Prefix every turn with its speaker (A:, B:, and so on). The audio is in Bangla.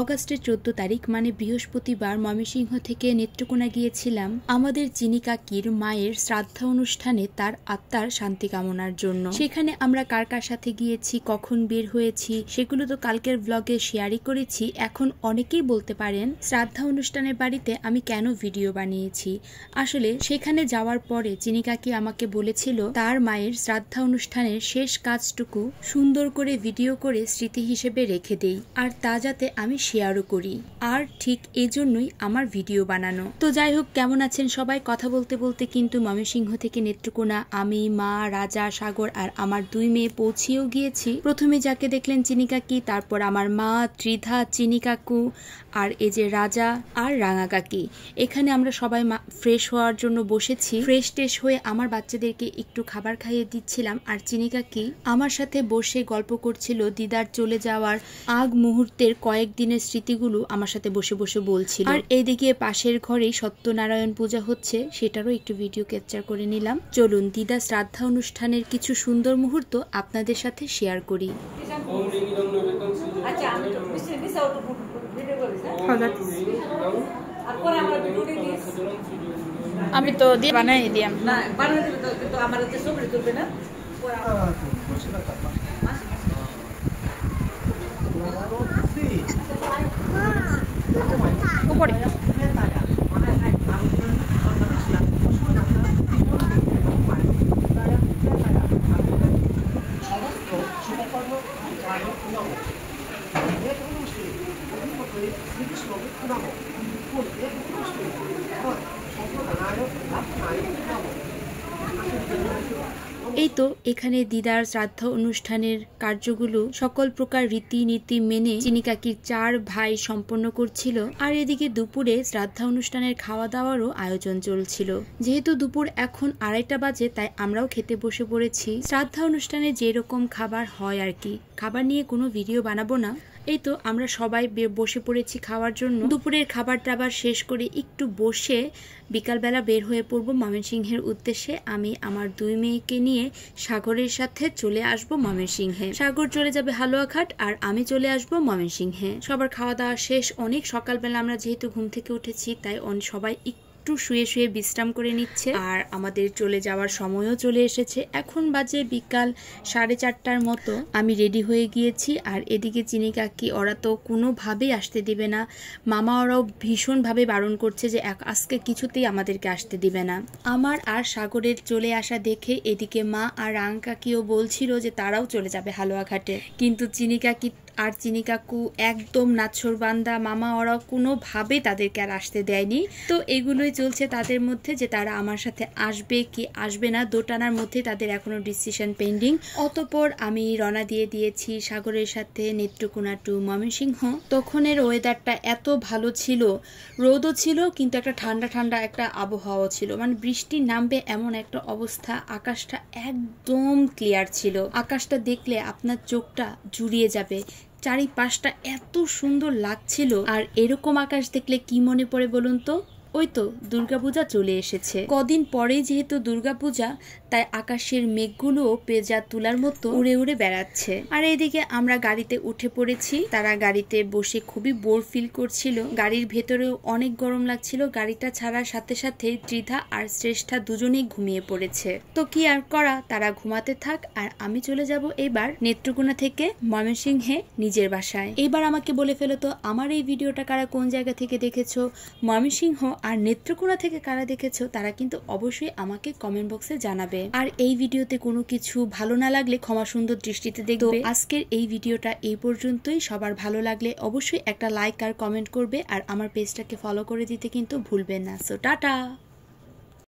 A: অগাস্টের 14 তারিখ মানে বৃহস্পতিবার ময়মনসিংহ থেকে নেত্রকোনা গিয়েছিলাম আমাদের চিনি কাকির মায়ের শ্রাদ্ধা অনুষ্ঠানে তার আত্মার শান্তি কামনার জন্য। সেখানে আমরা কার কার সাথে গিয়েছি, কখন বের হয়েছি সেগুলো তো কালকের ব্লগে শেয়ারই করেছি। এখন অনেকেই বলতে পারেন শ্রাদ্ধা অনুষ্ঠানের বাড়িতে আমি কেন ভিডিও বানিয়েছি। আসলে সেখানে যাওয়ার পরে চিনি কাকি আমাকে বলেছিল তার মায়ের শ্রাদ্ধা অনুষ্ঠানের শেষ কাজটুকু সুন্দর করে ভিডিও করে স্মৃতি হিসেবে রেখে দেই, আর তা যাতে আমি শেয়ারও করি। আর ঠিক এজন্যই আমার ভিডিও বানানো। তো যাই হোক, কেমন আছেন সবাই? কথা বলতে বলতে কিন্তু ময়মনসিংহ থেকে নেত্রকোনা আমি, মা, রাজা, সাগর আর আমার 2 মেয়ে পৌঁছেও গিয়েছি। প্রথমে যাকে দেখলেন চিনি কাকি, তারপর আমার মা, ত্রিধা, চিনি কাকু আর এই যে রাজা আর রাঙা কাকি। এখানে আমরা সবাই ফ্রেশ হওয়ার জন্য বসেছি। ফ্রেশ টেশ হয়ে আমার বাচ্চাদেরকে একটু খাবার খাইয়ে দিচ্ছিলাম, আর চিনি কাকি আমার সাথে বসে গল্প করছিল দিদার চলে যাওয়ার আগ মুহূর্তের কয়েকদিনের স্মৃতিগুলো আমার সাথে বসে বসে বলছিল। আর এইদিকে পাশের ঘরেই সত্যনারায়ণ পূজা হচ্ছে, সেটারও একটু ভিডিও ক্যাপচার করে নিলাম। চলুন দিদা শ্রাদ্ধা অনুষ্ঠানের কিছু সুন্দর মুহূর্ত আপনাদের সাথে শেয়ার করি।
B: আমি তো দিয়ে বানাই দিলাম না,
C: বানাই দিলে তো আমার তো ছবি তুলবে না।
B: উপরে
A: এই তো এখানে দিদার শ্রাদ্ধা অনুষ্ঠানের কার্যগুলো সকল প্রকার রীতিনীতি মেনে চিনি কাকির 4 ভাই সম্পন্ন করছিল। আর এদিকে দুপুরে শ্রাদ্ধা অনুষ্ঠানের খাওয়া দাওয়ারও আয়োজন চলছিল। যেহেতু দুপুর এখন 2:30 বাজে, তাই আমরাও খেতে বসে পড়েছি। শ্রাদ্ধা অনুষ্ঠানে যেরকম খাবার হয় আর কি, খাবার নিয়ে কোনো ভিডিও বানাবো না। এই তো আমরা সবাই বসে পড়েছি খাওয়ার জন্য। দুপুরের খাবার টাবার শেষ করে একটু বসে বিকালবেলা বের হয়ে পড়বো ময়মনসিংহের উদ্দেশ্যে। আমি আমার 2 মেয়েকে নিয়ে সাগরের সাথে চলে আসবো ময়মনসিংহে। সাগর চলে যাবে হালুয়াঘাট আর আমি চলে আসবো ময়মনসিংহে। সবার খাওয়া দাওয়া শেষ। অনেক সকালবেলা আমরা যেহেতু ঘুম থেকে উঠেছি, তাই সবাই একটু শুয়ে শুয়ে বিশ্রাম করে নিচ্ছে। আর আমাদের চলে যাওয়ার সময়ও চলে এসেছে। এখন বাজে বিকাল 4:30টার মতো। আমি রেডি হয়ে গিয়েছি। আর এদিকে চিনি কাকি ওরা তো কোনোভাবেই আসতে দিবে না। মামা ওরাও ভীষণভাবে বারণ করছে যে আজকে কিছুতেই আমাদেরকে আসতে দিবে না। আমার আর সাগরের চলে আসা দেখে এদিকে মা আর রাং কাকিও বলছিল যে তারাও চলে যাবে হালুয়াঘাটে, কিন্তু চিনি কাকি আর চিনি কাকু একদম নাছোড়বান্দা। মামা ওরাও কোনোভাবে তাদেরকে আর আসতে দেয়নি। তো এগুলোই চলছে তাদের মধ্যে যে তারা আমার সাথে আসবে কি আসবে না, দোটানার মধ্যে তাদের এখনো ডিসিশন পেন্ডিং। অতঃপর আমি রওনা দিয়ে দিয়েছি সাগরের সাথে নেত্রকোনা টু ময়মনসিংহ। তখনের ওয়েদারটা এত ভালো ছিল, রোদও ছিল কিন্তু একটা ঠান্ডা ঠান্ডা একটা আবহাওয়া ছিল, মানে বৃষ্টি নামবে এমন একটা অবস্থা। আকাশটা একদম ক্লিয়ার ছিল। আকাশটা দেখলে আপনার চোখটা জুড়িয়ে যাবে। চারিপাশটা এত সুন্দর লাগছিল। আর এরকম আকাশ দেখলে কি মনে পড়ে বলুন তো? ওই তো দুর্গাপূজা চলে এসেছে। কদিন পরেই যেহেতু দুর্গাপূজা, তাই আকাশের মেঘগুলো পেঁজা তুলার মতো উড়ে উড়ে বেড়াচ্ছে। আর এইদিকে আমরা গাড়িতে উঠে পড়েছি। তারা গাড়িতে বসে খুবই বোর ফিল করছিল। গাড়ির ভেতরেও অনেক গরম লাগছিল। গাড়িটা ছাড়ার সাথে সাথে ত্রিধা আর শ্রেষ্ঠা দুজনেই ঘুমিয়ে পড়েছে। তো কি আর করা, তারা ঘুমাতে থাক। আর আমি চলে যাব এবার নেত্রকোনা থেকে ময়মনসিংহে নিজের বাসায়। এবার আমাকে বলে ফেলো তো, আমার এই ভিডিওটা কারা কোন জায়গা থেকে দেখেছো, ময়মনসিংহ আর নেত্রকোনা থেকে কারা দেখেছো, তারা কিন্তু অবশ্যই আমাকে কমেন্ট বক্সে জানাবে। আর এই ভিডিওতে কোনো কিছু ভালো না লাগলে ক্ষমা সুন্দর দৃষ্টিতে দেখবে। আজকের এই ভিডিওটা এই পর্যন্তই। সবার ভালো লাগলে অবশ্যই একটা লাইক আর কমেন্ট করবে, আর আমার পেজটাকে ফলো করে দিতে কিন্তু ভুলবেন না। So tata.